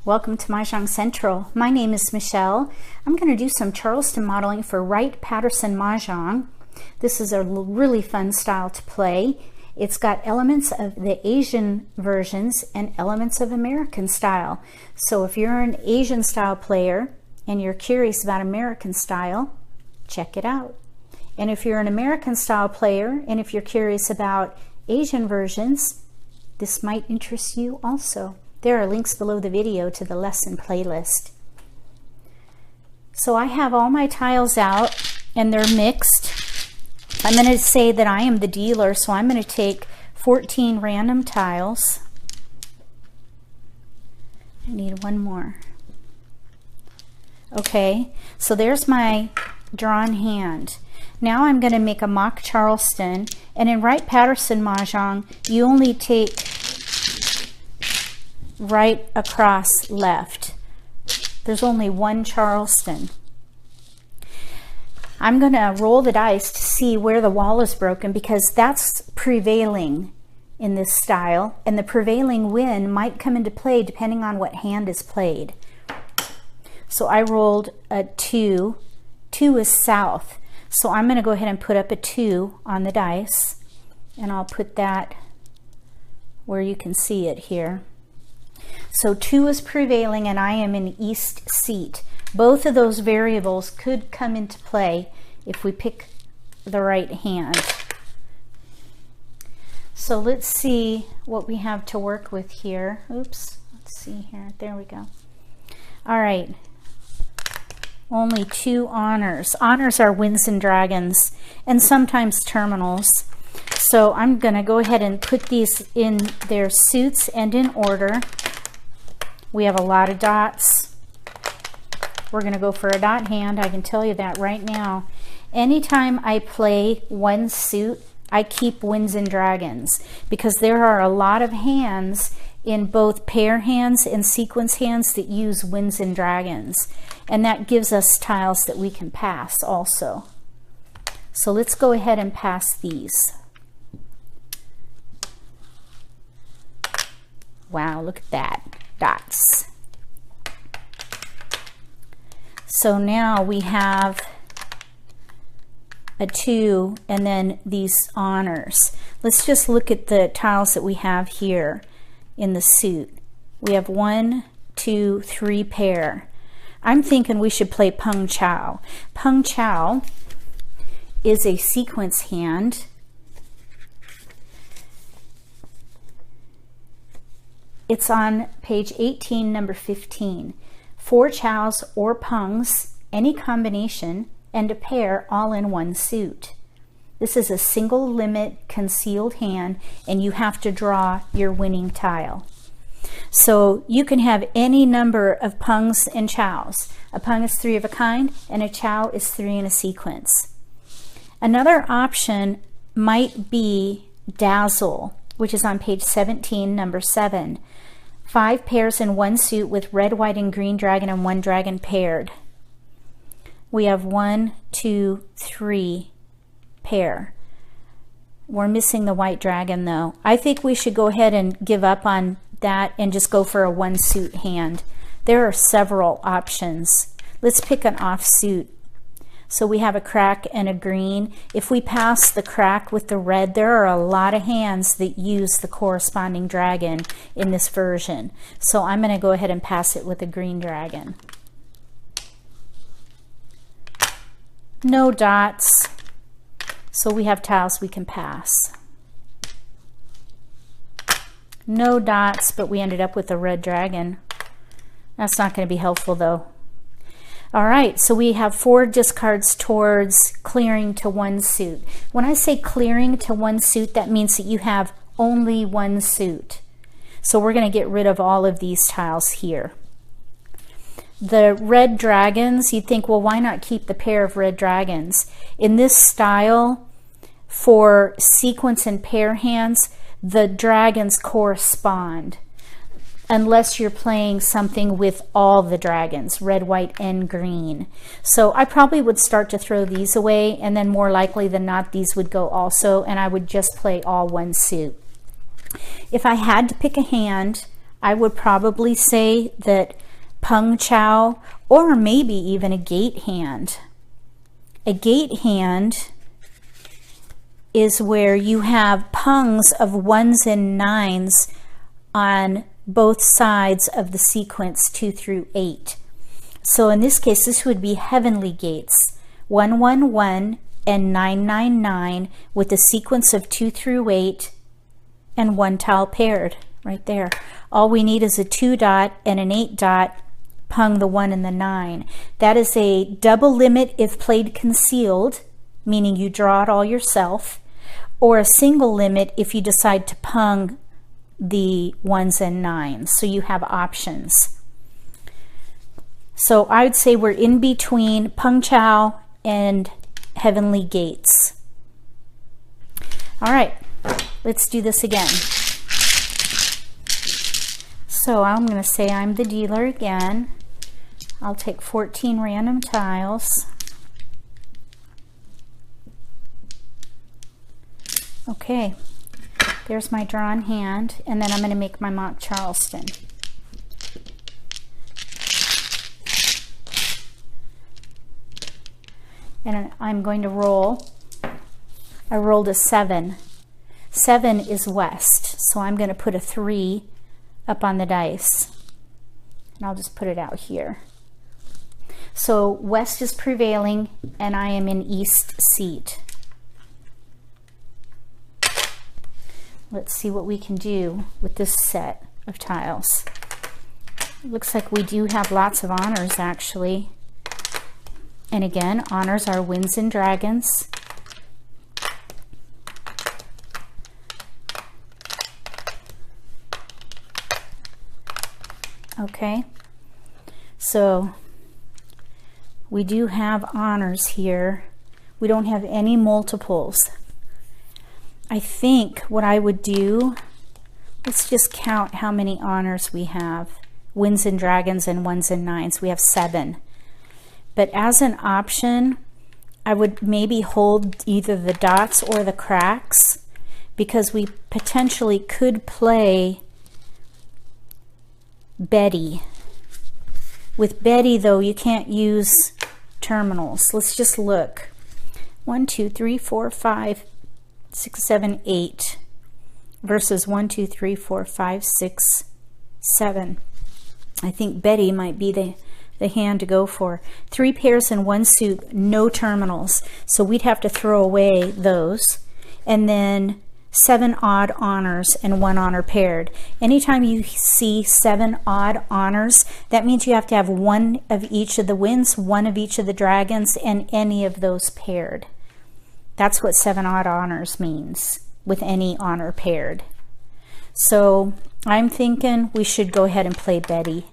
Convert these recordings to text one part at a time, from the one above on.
Welcome to Mahjong Central. My name is Michelle. I'm going to do some Charleston modeling for Wright-Patterson Mah Jongg. This is a really fun style to play. It's got elements of the Asian versions and elements of American style. So if you're an Asian style player and you're curious about American style, check it out. And if you're an American style player and if you're curious about Asian versions, this might interest you also. There are links below the video to the lesson playlist. So I have all my tiles out and they're mixed. I'm going to say that I am the dealer, so I'm going to take 14 random tiles. I need one more. Okay, so there's my drawn hand. Now I'm going to make a Mock Charleston, and in Wright-Patterson Mah Jongg, you only take right across left. There's only one Charleston. I'm going to roll the dice to see where the wall is broken, because that's prevailing in this style, and the prevailing win might come into play depending on what hand is played. So I rolled a 2. 2 is south. So I'm going to go ahead and put up a 2 on the dice, and I'll put that where you can see it here. So 2 is prevailing and I am in east seat. Both of those variables could come into play if we pick the right hand. So let's see what we have to work with here. Oops, let's see here. There we go. All right. Only 2 honors. Honors are wins and dragons and sometimes terminals. So I'm going to go ahead and put these in their suits and in order. We have a lot of dots. We're going to go for a dot hand. I can tell you that right now. Anytime I play one suit, I keep wins and dragons, because there are a lot of hands in both pair hands and sequence hands that use wins and dragons. And that gives us tiles that we can pass also. So let's go ahead and pass these. Wow, look at that. Dots. So now we have a 2 and then these honors. Let's just look at the tiles that we have here in the suit. We have 1, 2, 3 pair. I'm thinking we should play Pung Chow. Pung Chow is a sequence hand. It's on page 18, number 15. 4 chows or pungs, any combination, and a pair all in one suit. This is a single limit concealed hand, and you have to draw your winning tile. So you can have any number of pungs and chows. A pung is 3 of a kind, and a chow is 3 in a sequence. Another option might be dazzle, which is on page 17, number 7. 5 pairs in one suit with red, white, and green dragon and 1 dragon paired. We have 1, 2, 3 pair. We're missing the white dragon though. I think we should go ahead and give up on that and just go for a 1 suit hand. There are several options. Let's pick an offsuit. So we have a crack and a green. If we pass the crack with the red, there are a lot of hands that use the corresponding dragon in this version. So I'm going to go ahead and pass it with a green dragon. No dots. So we have tiles we can pass. No dots, but we ended up with a red dragon. That's not going to be helpful though. All right, so we have 4 discards towards clearing to 1 suit. When I say clearing to 1 suit, that means that you have only 1 suit. So we're going to get rid of all of these tiles here. The red dragons, you'd think, well, why not keep the pair of red dragons? In this style, for sequence and pair hands, the dragons correspond, unless you're playing something with all the dragons, red, white, and green. So I probably would start to throw these away, and then more likely than not, these would go also, and I would just play all 1 suit. If I had to pick a hand, I would probably say that Pung Chow, or maybe even a gate hand. A gate hand is where you have pungs of 1s and 9s on both sides of the sequence 2 through 8. So in this case, this would be heavenly gates, 111 and 999 with a sequence of 2 through 8 and 1 tile paired right there. All we need is a 2 dot and an 8 dot, pung the 1 and the 9. That is a double limit if played concealed, meaning you draw it all yourself, or a single limit if you decide to pung the 1s and 9s. So you have options. So I would say we're in between Pung Chow and Heavenly Gates. All right, let's do this again. So I'm going to say I'm the dealer again. I'll take 14 random tiles. Okay, there's my drawn hand, and then I'm going to make my Mah Charleston. And I'm going to roll. I rolled a 7. 7 is west, so I'm going to put a 3 up on the dice. And I'll just put it out here. So west is prevailing, and I am in east seat. Let's see what we can do with this set of tiles. It looks like we do have lots of honors, actually. And again, honors are winds and dragons. Okay, so we do have honors here. We don't have any multiples. I think what I would do, let's just count how many honors we have. Winds and dragons and 1s and 9s. We have 7. But as an option, I would maybe hold either the dots or the cracks, because we potentially could play Betty. With Betty, though, you can't use terminals. Let's just look. 1, 2, 3, 4, 5, 6, 7, 8 versus 1, 2, 3, 4, 5, 6, 7. I think Betty might be the hand to go for. 3 pairs and 1 suit, no terminals. So we'd have to throw away those. And then 7 odd honors and 1 honor paired. Anytime you see 7 odd honors, that means you have to have 1 of each of the winds, 1 of each of the dragons, and any of those paired. That's what 7 odd honors means, with any honor paired. So I'm thinking we should go ahead and play Betty.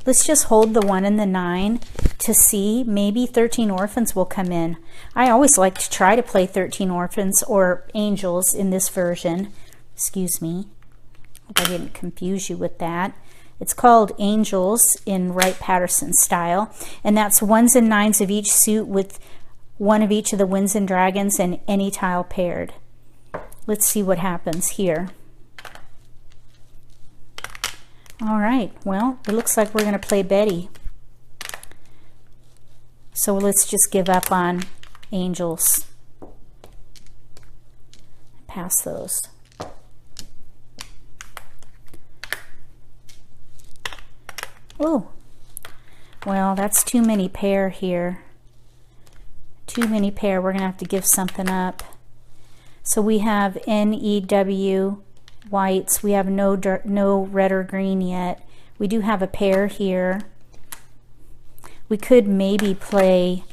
Let's just hold the 1 and the 9 to see. Maybe 13 orphans will come in. I always like to try to play 13 orphans or angels in this version. Excuse me. Hope I didn't confuse you with that. It's called angels in Wright-Patterson style. And that's 1s and 9s of each suit with 1 of each of the winds and dragons and any tile paired. Let's see what happens here. All right, well, it looks like we're going to play Betty. So let's just give up on angels. Pass those. Oh, well, that's too many pair here. Too many pair. We're going to have to give something up. So we have NEW whites. We have no red or green yet. We do have a pair here. We could maybe play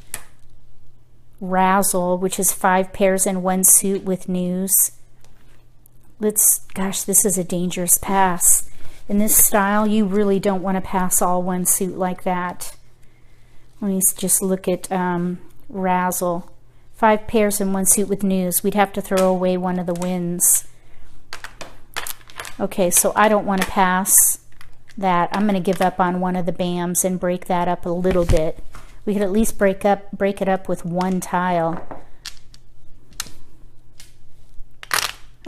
Razzle, which is 5 pairs and 1 suit with news. Gosh, this is a dangerous pass. In this style, you really don't want to pass all 1 suit like that. Let me just look at Razzle. 5 pairs and 1 suit with news. We'd have to throw away 1 of the winds. Okay, so I don't want to pass that. I'm going to give up on 1 of the BAMs and break that up a little bit. We could at least break it up with 1 tile.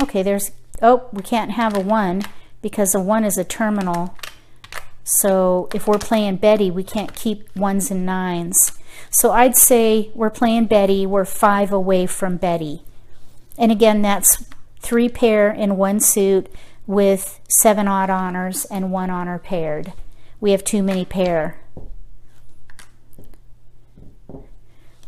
Okay, oh, we can't have a 1 because a 1 is a terminal. So if we're playing Betty, we can't keep 1s and 9s. So I'd say we're playing Betty, we're 5 away from Betty. And again, that's 3 pair in 1 suit with 7 odd honors and 1 honor paired. We have too many pair.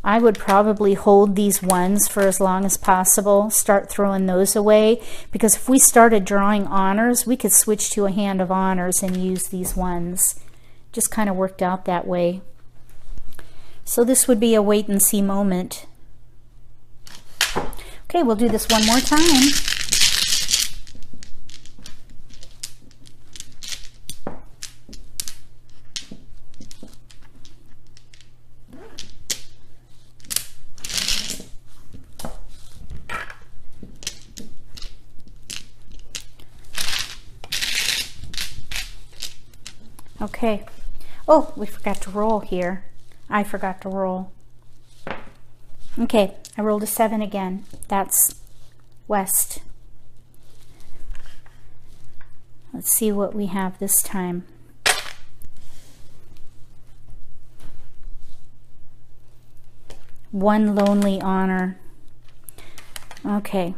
I would probably hold these 1s for as long as possible, start throwing those away, because if we started drawing honors, we could switch to a hand of honors and use these 1s. Just kind of worked out that way. So this would be a wait and see moment. Okay, we'll do this one more time. Okay. Oh, we forgot to roll here. I forgot to roll. Okay, I rolled a 7 again. That's west. Let's see what we have this time. One lonely honor. Okay.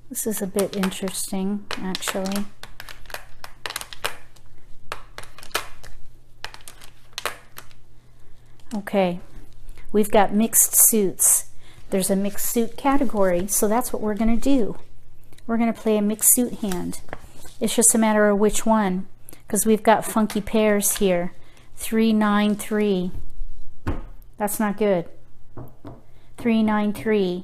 This is a bit interesting, actually. Okay, we've got mixed suits. There's a mixed suit category, so that's what we're going to do. We're going to play a mixed suit hand. It's just a matter of which one, because we've got funky pairs here. 3, 9, 3. That's not good. 3, 9, 3.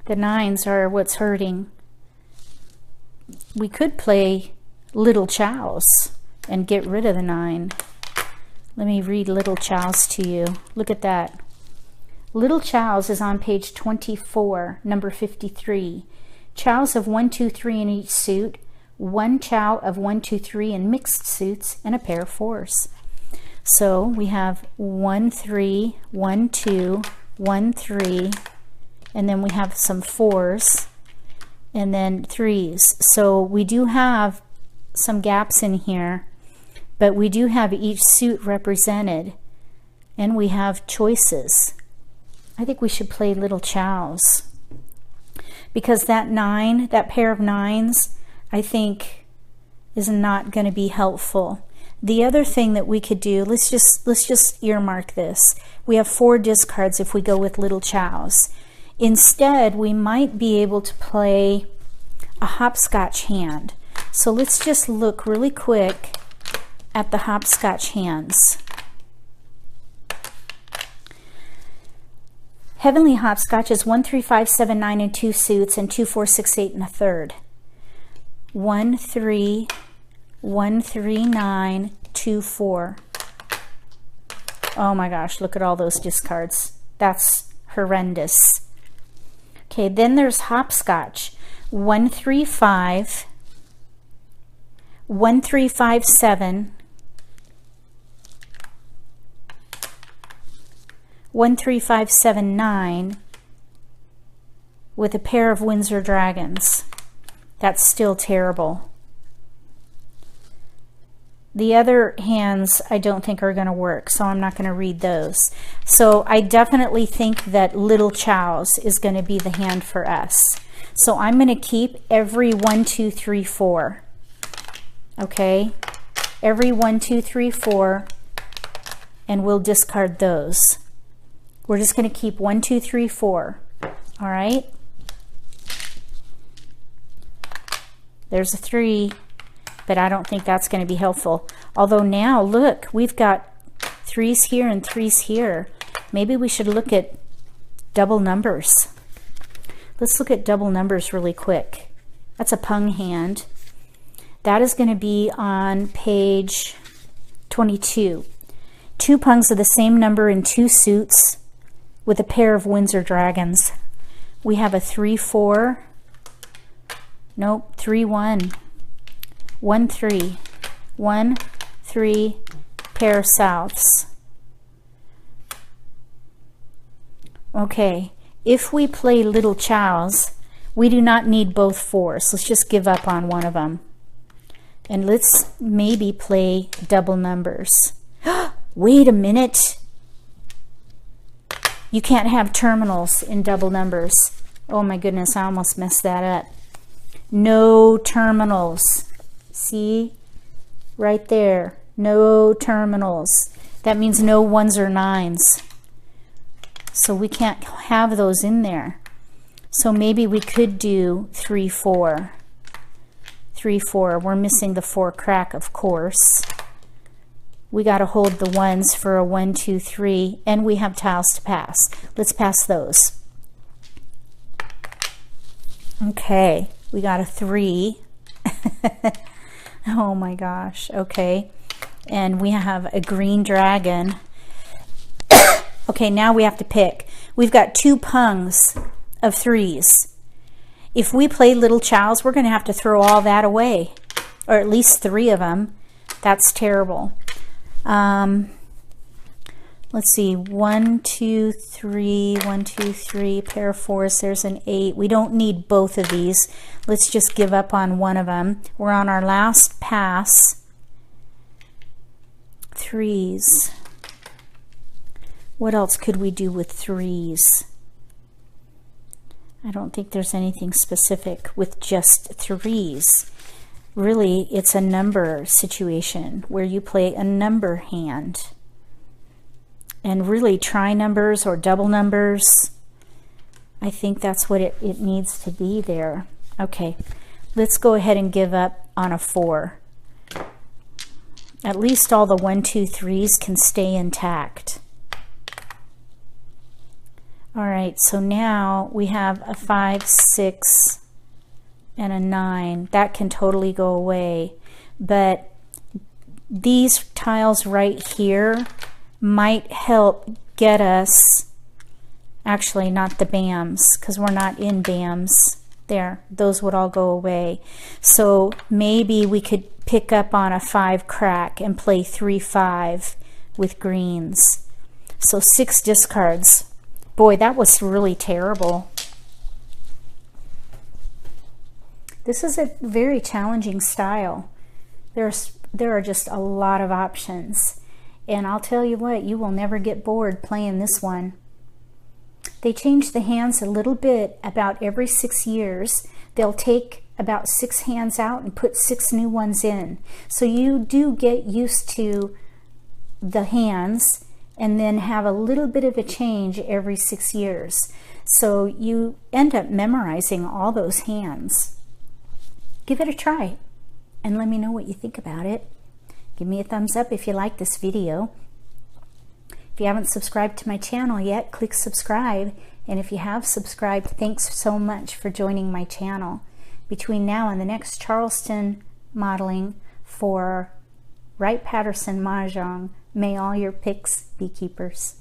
The 9s are what's hurting. We could play Little Chow's and get rid of the 9. Let me read Little Chow's to you. Look at that. Little Chow's is on page 24, number 53. Chows of 1, 2, 3 in each suit, 1 chow of 1, 2, 3 in mixed suits, and a pair of 4s. So we have 1, 3, 1, 2, 1, 3, and then we have some 4s, and then 3s. So we do have some gaps in here, but we do have each suit represented, and we have choices. I think we should play Little Chow's, because that 9, that pair of 9s, I think is not going to be helpful. The other thing that we could do, let's just earmark this. We have 4 discards if we go with Little Chow's. Instead, we might be able to play a hopscotch hand. So let's just look really quick at the hopscotch hands. Heavenly Hopscotch is 1, 3, 5, 7, 9 in 2 suits and 2, 4, 6, 8 in a third. 1, 3, 1, 3, 9, 2, 4. Oh my gosh, look at all those discards. That's horrendous. Okay, then there's hopscotch. 1, 3, 5, 1, 3, 5, 7, 1, 3, 5, 7, 9 with a pair of Windsor Dragons. That's still terrible. The other hands I don't think are going to work, so I'm not going to read those. So I definitely think that Little Chow's is going to be the hand for us. So I'm going to keep every 1, 2, 3, 4. Okay? Every 1, 2, 3, 4, and we'll discard those. We're just going to keep 1, 2, 3, 4. All right? There's a 3. But I don't think that's going to be helpful. Although now, look, we've got 3s here and 3s here. Maybe we should look at double numbers. Let's look at double numbers really quick. That's a pung hand. That is going to be on page 22. 2 pungs of the same number in 2 suits with a pair of Windsor Dragons. We have a 3, 4. Nope, 3, 1. 1, 3, 1, 3, pair of Souths. Okay, if we play little chows, we do not need both fours. Let's just give up on one of them. And let's maybe play double numbers. Wait a minute. You can't have terminals in double numbers. Oh my goodness, I almost messed that up. No terminals. See? Right there. No terminals. That means no ones or nines. So we can't have those in there. So maybe we could do 3, 4. 3, 4. We're missing the 4 crack, of course. We got to hold the ones for a 1, 2, 3, and we have tiles to pass. Let's pass those. Okay, we got a 3. Oh my gosh, okay. And we have a green dragon. Okay, now we have to pick. We've got 2 pungs of 3s. If we play little chows, we're going to have to throw all that away, or at least 3 of them. That's terrible. Let's see, 1, 2, 3, 1, 2, 3, pair of 4s, there's an 8. We don't need both of these. Let's just give up on one of them. We're on our last pass. 3s. What else could we do with 3s? I don't think there's anything specific with just 3s. Really, it's a number situation where you play a number hand. And really, try numbers or double numbers, I think that's what it needs to be there. Okay, let's go ahead and give up on a 4. At least all the 1, 2, 3s can stay intact. All right, so now we have a 5, 6, and a 9. That can totally go away. But these tiles right here might help get us, actually not the BAMs, because we're not in BAMs. There, those would all go away. So maybe we could pick up on a 5 crack and play 3, 5 with greens. So 6 discards. Boy, that was really terrible. This is a very challenging style. There are just a lot of options. And I'll tell you what, you will never get bored playing this one. They change the hands a little bit about every 6 years. They'll take about 6 hands out and put 6 new ones in. So you do get used to the hands and then have a little bit of a change every 6 years. So you end up memorizing all those hands. Give it a try and let me know what you think about it. Give me a thumbs up if you like this video. If you haven't subscribed to my channel yet, click subscribe. And if you have subscribed, thanks so much for joining my channel. Between now and the next Charleston modeling for Wright-Patterson Mah Jongg, may all your picks be keepers.